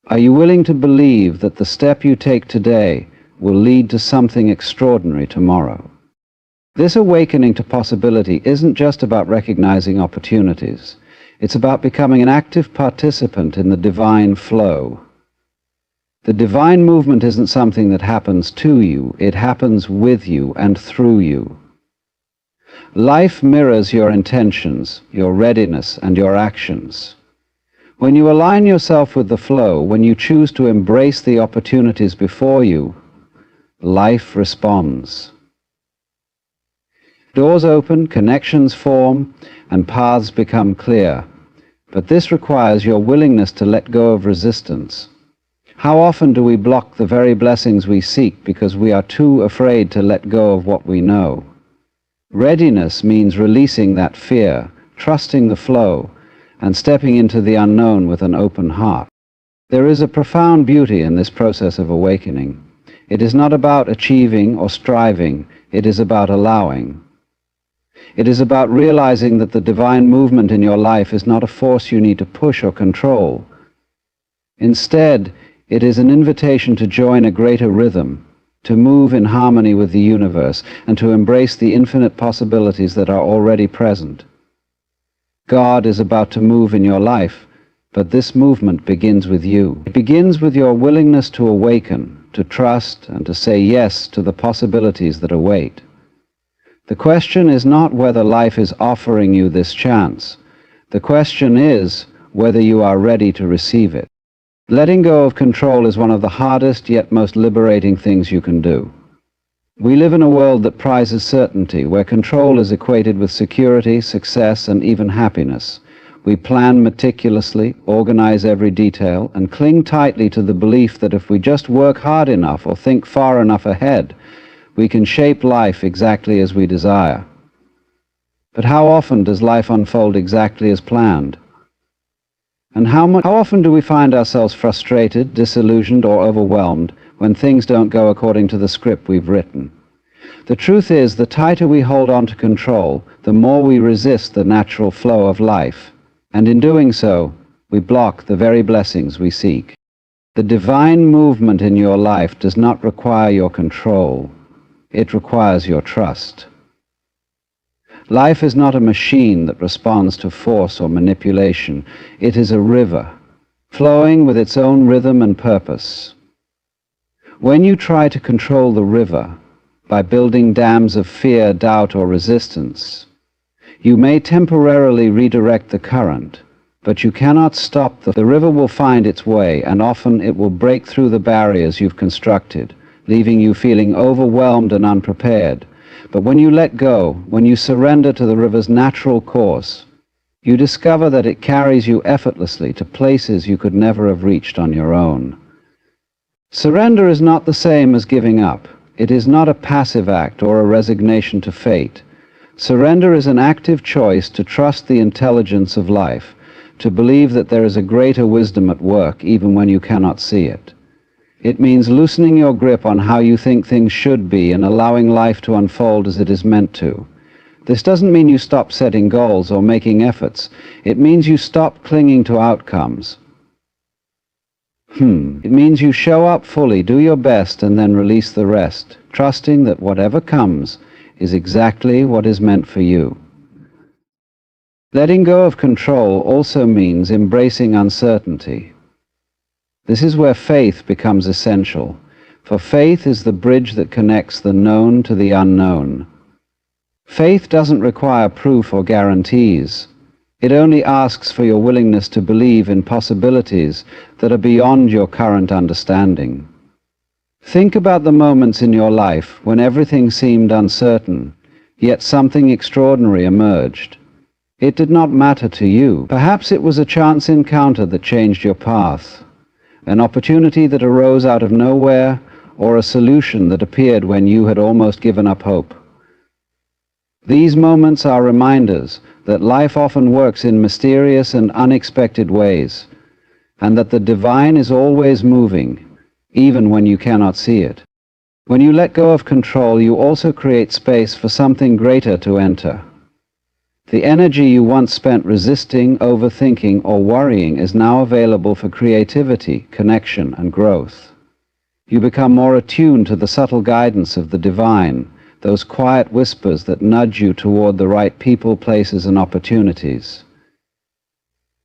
Are you willing to believe that the step you take today will lead to something extraordinary tomorrow? This awakening to possibility isn't just about recognizing opportunities. It's about becoming an active participant in the divine flow. The divine movement isn't something that happens to you. It happens with you and through you. Life mirrors your intentions, your readiness, and your actions. When you align yourself with the flow, when you choose to embrace the opportunities before you, life responds. Doors open, connections form, and paths become clear. But this requires your willingness to let go of resistance. How often do we block the very blessings we seek because we are too afraid to let go of what we know? Readiness means releasing that fear, trusting the flow, and stepping into the unknown with an open heart. There is a profound beauty in this process of awakening. It is not about achieving or striving. It is about allowing. It is about realizing that the divine movement in your life is not a force you need to push or control. Instead, it is an invitation to join a greater rhythm, to move in harmony with the universe, and to embrace the infinite possibilities that are already present. God is about to move in your life, but this movement begins with you. It begins with your willingness to awaken, to trust, and to say yes to the possibilities that await. The question is not whether life is offering you this chance. The question is whether you are ready to receive it. Letting go of control is one of the hardest yet most liberating things you can do. We live in a world that prizes certainty, where control is equated with security, success, and even happiness. We plan meticulously, organize every detail, and cling tightly to the belief that if we just work hard enough or think far enough ahead, we can shape life exactly as we desire. But how often does life unfold exactly as planned? And how often do we find ourselves frustrated, disillusioned, or overwhelmed when things don't go according to the script we've written? The truth is, the tighter we hold on to control, the more we resist the natural flow of life, and in doing so, we block the very blessings we seek. The divine movement in your life does not require your control. It requires your trust. Life is not a machine that responds to force or manipulation. It is a river, flowing with its own rhythm and purpose. When you try to control the river by building dams of fear, doubt, or resistance, you may temporarily redirect the current, but you cannot stop the river will find its way, and often it will break through the barriers you've constructed, leaving you feeling overwhelmed and unprepared. But when you let go, when you surrender to the river's natural course, you discover that it carries you effortlessly to places you could never have reached on your own. Surrender is not the same as giving up. It is not a passive act or a resignation to fate. Surrender is an active choice to trust the intelligence of life, to believe that there is a greater wisdom at work even when you cannot see it. It means loosening your grip on how you think things should be and allowing life to unfold as it is meant to. This doesn't mean you stop setting goals or making efforts. It means you stop clinging to outcomes. It means you show up fully, do your best, and then release the rest, trusting that whatever comes is exactly what is meant for you. Letting go of control also means embracing uncertainty. This is where faith becomes essential, for faith is the bridge that connects the known to the unknown. Faith doesn't require proof or guarantees. It only asks for your willingness to believe in possibilities that are beyond your current understanding. Think about the moments in your life when everything seemed uncertain, yet something extraordinary emerged. It did not matter to you. Perhaps it was a chance encounter that changed your path, an opportunity that arose out of nowhere, or a solution that appeared when you had almost given up hope. These moments are reminders that life often works in mysterious and unexpected ways, and that the divine is always moving, even when you cannot see it. When you let go of control, you also create space for something greater to enter. The energy you once spent resisting, overthinking, or worrying is now available for creativity, connection, and growth. You become more attuned to the subtle guidance of the divine, those quiet whispers that nudge you toward the right people, places, and opportunities.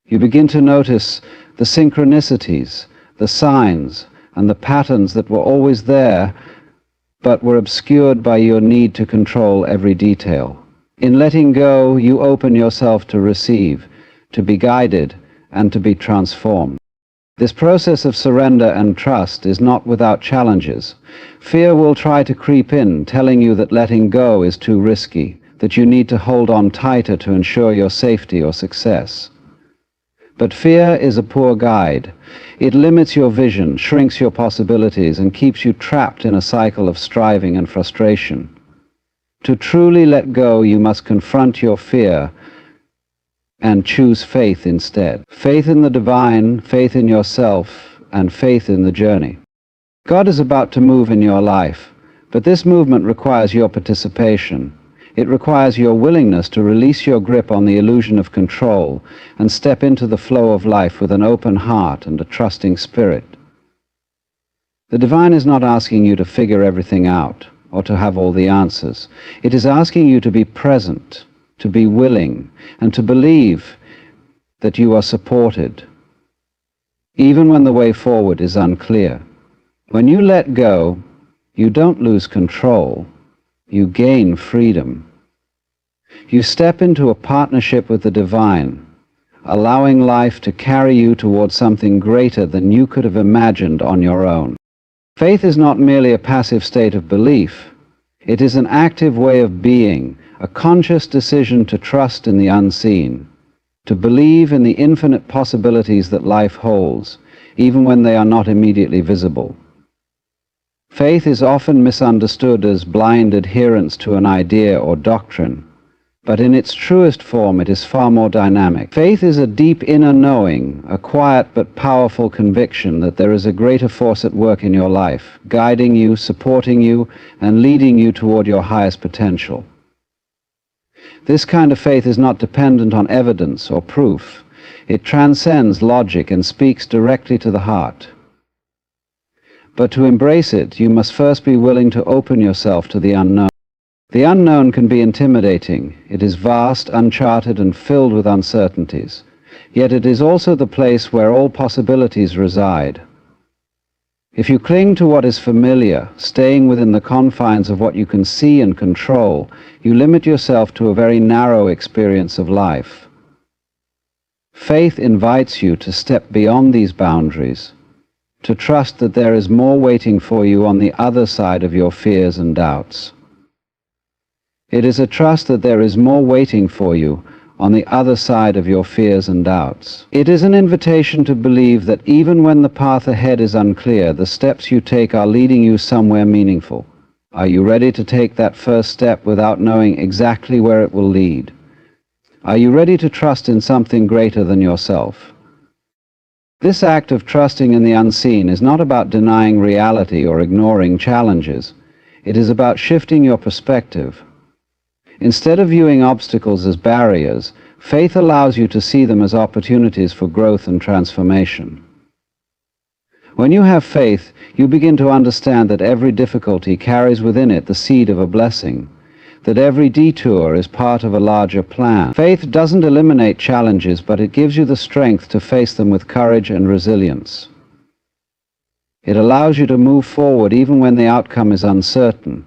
You begin to notice the synchronicities, the signs, and the patterns that were always there, but were obscured by your need to control every detail. In letting go, you open yourself to receive, to be guided, and to be transformed. This process of surrender and trust is not without challenges. Fear will try to creep in, telling you that letting go is too risky, that you need to hold on tighter to ensure your safety or success. But fear is a poor guide. It limits your vision, shrinks your possibilities, and keeps you trapped in a cycle of striving and frustration. To truly let go, you must confront your fear and choose faith instead. Faith in the divine, faith in yourself, and faith in the journey. God is about to move in your life, but this movement requires your participation. It requires your willingness to release your grip on the illusion of control and step into the flow of life with an open heart and a trusting spirit. The divine is not asking you to figure everything out or to have all the answers. It is asking you to be present, to be willing, and to believe that you are supported, even when the way forward is unclear. When you let go, you don't lose control, you gain freedom. You step into a partnership with the divine, allowing life to carry you towards something greater than you could have imagined on your own. Faith is not merely a passive state of belief. It is an active way of being, a conscious decision to trust in the unseen, to believe in the infinite possibilities that life holds, even when they are not immediately visible. Faith is often misunderstood as blind adherence to an idea or doctrine, but in its truest form it is far more dynamic. Faith is a deep inner knowing, a quiet but powerful conviction that there is a greater force at work in your life, guiding you, supporting you, and leading you toward your highest potential. This kind of faith is not dependent on evidence or proof. It transcends logic and speaks directly to the heart. But to embrace it, you must first be willing to open yourself to the unknown. The unknown can be intimidating. It is vast, uncharted, and filled with uncertainties. Yet it is also the place where all possibilities reside. If you cling to what is familiar, staying within the confines of what you can see and control, you limit yourself to a very narrow experience of life. Faith invites you to step beyond these boundaries, to trust that there is more waiting for you on the other side of your fears and doubts. It is a trust that there is more waiting for you on the other side of your fears and doubts. It is an invitation to believe that even when the path ahead is unclear, the steps you take are leading you somewhere meaningful. Are you ready to take that first step without knowing exactly where it will lead? Are you ready to trust in something greater than yourself? This act of trusting in the unseen is not about denying reality or ignoring challenges. It is about shifting your perspective. Instead of viewing obstacles as barriers, faith allows you to see them as opportunities for growth and transformation. When you have faith, you begin to understand that every difficulty carries within it the seed of a blessing, that every detour is part of a larger plan. Faith doesn't eliminate challenges, but it gives you the strength to face them with courage and resilience. It allows you to move forward even when the outcome is uncertain,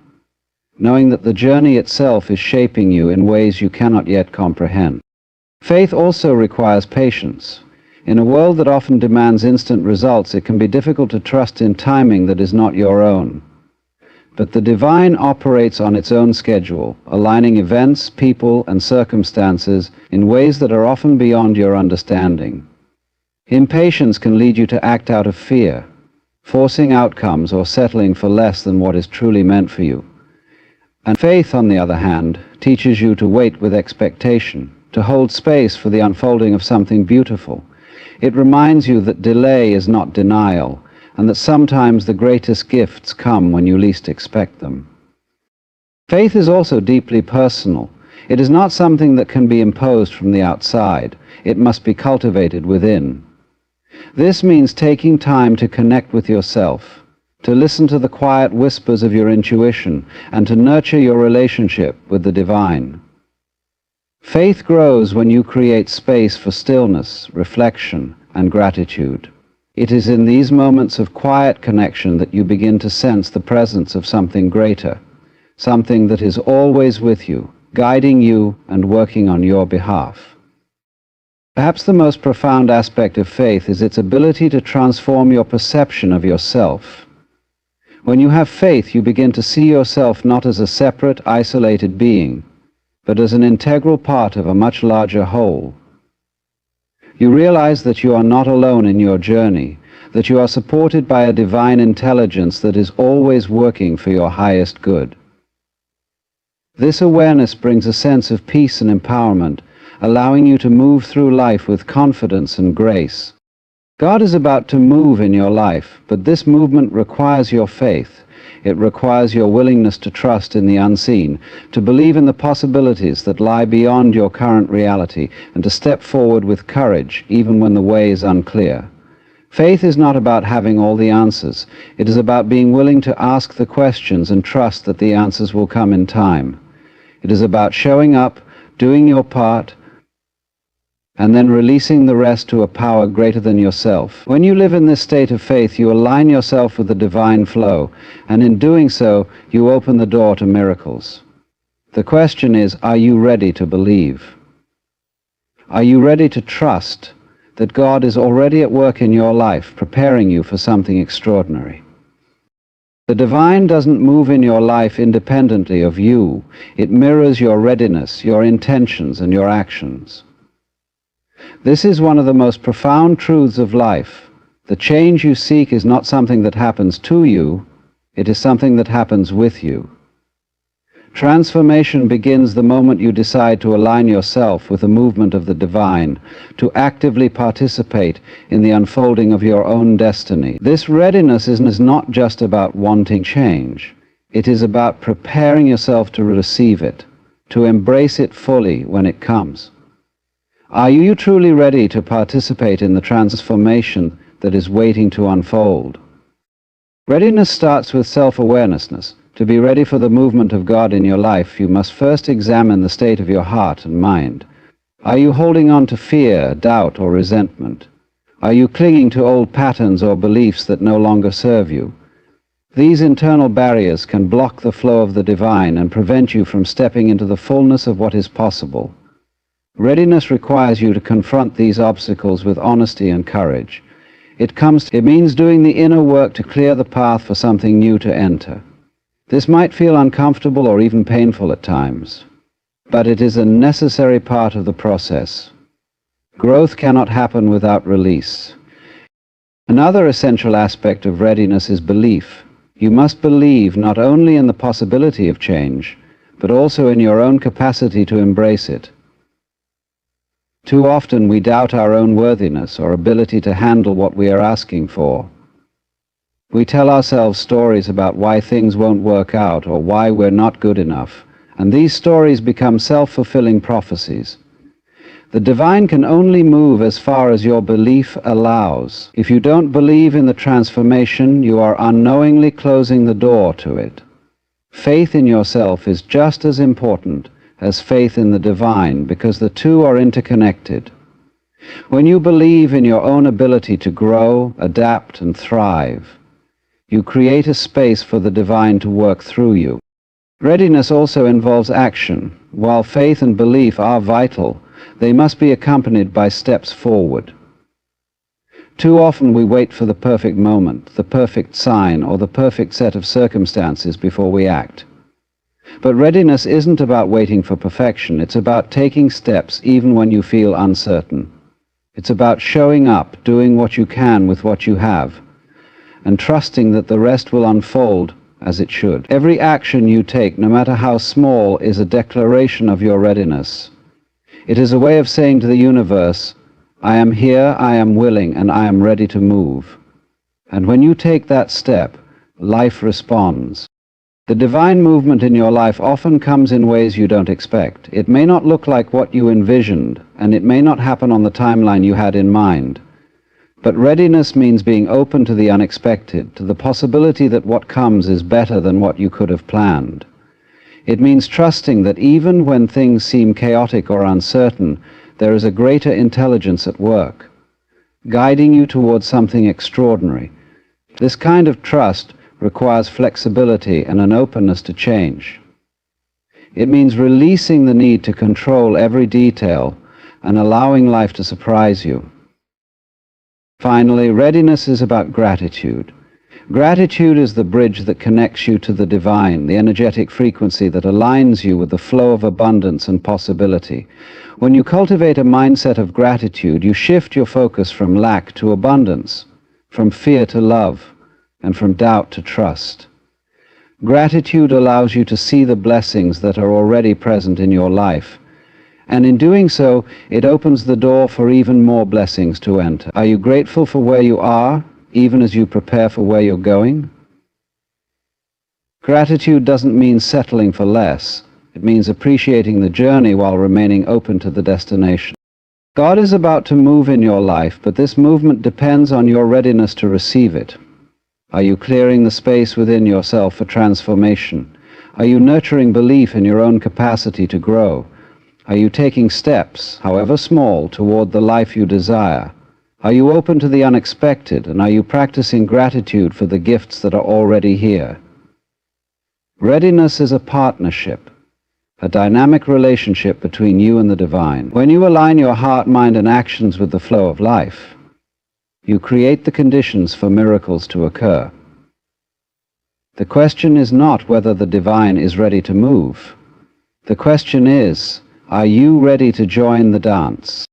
knowing that the journey itself is shaping you in ways you cannot yet comprehend. Faith also requires patience. In a world that often demands instant results, it can be difficult to trust in timing that is not your own. But the divine operates on its own schedule, aligning events, people, and circumstances in ways that are often beyond your understanding. Impatience can lead you to act out of fear, forcing outcomes or settling for less than what is truly meant for you. And faith, on the other hand, teaches you to wait with expectation, to hold space for the unfolding of something beautiful. It reminds you that delay is not denial, and that sometimes the greatest gifts come when you least expect them. Faith is also deeply personal. It is not something that can be imposed from the outside. It must be cultivated within. This means taking time to connect with yourself, to listen to the quiet whispers of your intuition, and to nurture your relationship with the divine. Faith grows when you create space for stillness, reflection, and gratitude. It is in these moments of quiet connection that you begin to sense the presence of something greater, something that is always with you, guiding you and working on your behalf. Perhaps the most profound aspect of faith is its ability to transform your perception of yourself. When you have faith, you begin to see yourself not as a separate, isolated being, but as an integral part of a much larger whole. You realize that you are not alone in your journey, that you are supported by a divine intelligence that is always working for your highest good. This awareness brings a sense of peace and empowerment, allowing you to move through life with confidence and grace. God is about to move in your life, but this movement requires your faith. It requires your willingness to trust in the unseen, to believe in the possibilities that lie beyond your current reality, and to step forward with courage, even when the way is unclear. Faith is not about having all the answers. It is about being willing to ask the questions and trust that the answers will come in time. It is about showing up, doing your part, and then releasing the rest to a power greater than yourself. When you live in this state of faith, you align yourself with the divine flow, and in doing so, you open the door to miracles. The question is, are you ready to believe? Are you ready to trust that God is already at work in your life, preparing you for something extraordinary? The divine doesn't move in your life independently of you. It mirrors your readiness, your intentions, and your actions. This is one of the most profound truths of life. The change you seek is not something that happens to you, it is something that happens with you. Transformation begins the moment you decide to align yourself with the movement of the divine, to actively participate in the unfolding of your own destiny. This readiness is not just about wanting change. It is about preparing yourself to receive it, to embrace it fully when it comes. Are you truly ready to participate in the transformation that is waiting to unfold? Readiness starts with self-awareness. To be ready for the movement of God in your life, you must first examine the state of your heart and mind. Are you holding on to fear, doubt, or resentment? Are you clinging to old patterns or beliefs that no longer serve you? These internal barriers can block the flow of the divine and prevent you from stepping into the fullness of what is possible. Readiness requires you to confront these obstacles with honesty and courage. It means doing the inner work to clear the path for something new to enter. This might feel uncomfortable or even painful at times, but it is a necessary part of the process. Growth cannot happen without release. Another essential aspect of readiness is belief. You must believe not only in the possibility of change, but also in your own capacity to embrace it. Too often we doubt our own worthiness or ability to handle what we are asking for. We tell ourselves stories about why things won't work out or why we're not good enough, and these stories become self-fulfilling prophecies. The divine can only move as far as your belief allows. If you don't believe in the transformation, you are unknowingly closing the door to it. Faith in yourself is just as important as faith in the divine, because the two are interconnected. When you believe in your own ability to grow, adapt, and thrive, you create a space for the divine to work through you. Readiness also involves action. While faith and belief are vital, they must be accompanied by steps forward. Too often we wait for the perfect moment, the perfect sign, or the perfect set of circumstances before we act. But readiness isn't about waiting for perfection. It's about taking steps even when you feel uncertain. It's about showing up, doing what you can with what you have, and trusting that the rest will unfold as it should. Every action you take, no matter how small, is a declaration of your readiness. It is a way of saying to the universe, I am here, I am willing, and I am ready to move. And when you take that step, life responds. The divine movement in your life often comes in ways you don't expect. It may not look like what you envisioned, and it may not happen on the timeline you had in mind. But readiness means being open to the unexpected, to the possibility that what comes is better than what you could have planned. It means trusting that even when things seem chaotic or uncertain, there is a greater intelligence at work, guiding you towards something extraordinary. This kind of trust requires flexibility and an openness to change. It means releasing the need to control every detail and allowing life to surprise you. Finally, readiness is about gratitude. Gratitude is the bridge that connects you to the divine, the energetic frequency that aligns you with the flow of abundance and possibility. When you cultivate a mindset of gratitude, you shift your focus from lack to abundance, from fear to love, and from doubt to trust. Gratitude allows you to see the blessings that are already present in your life, and in doing so, it opens the door for even more blessings to enter. Are you grateful for where you are, even as you prepare for where you're going? Gratitude doesn't mean settling for less. It means appreciating the journey while remaining open to the destination. God is about to move in your life, but this movement depends on your readiness to receive it. Are you clearing the space within yourself for transformation? Are you nurturing belief in your own capacity to grow? Are you taking steps, however small, toward the life you desire? Are you open to the unexpected, and are you practicing gratitude for the gifts that are already here? Readiness is a partnership, a dynamic relationship between you and the divine. When you align your heart, mind, and actions with the flow of life, you create the conditions for miracles to occur. The question is not whether the divine is ready to move. The question is, are you ready to join the dance?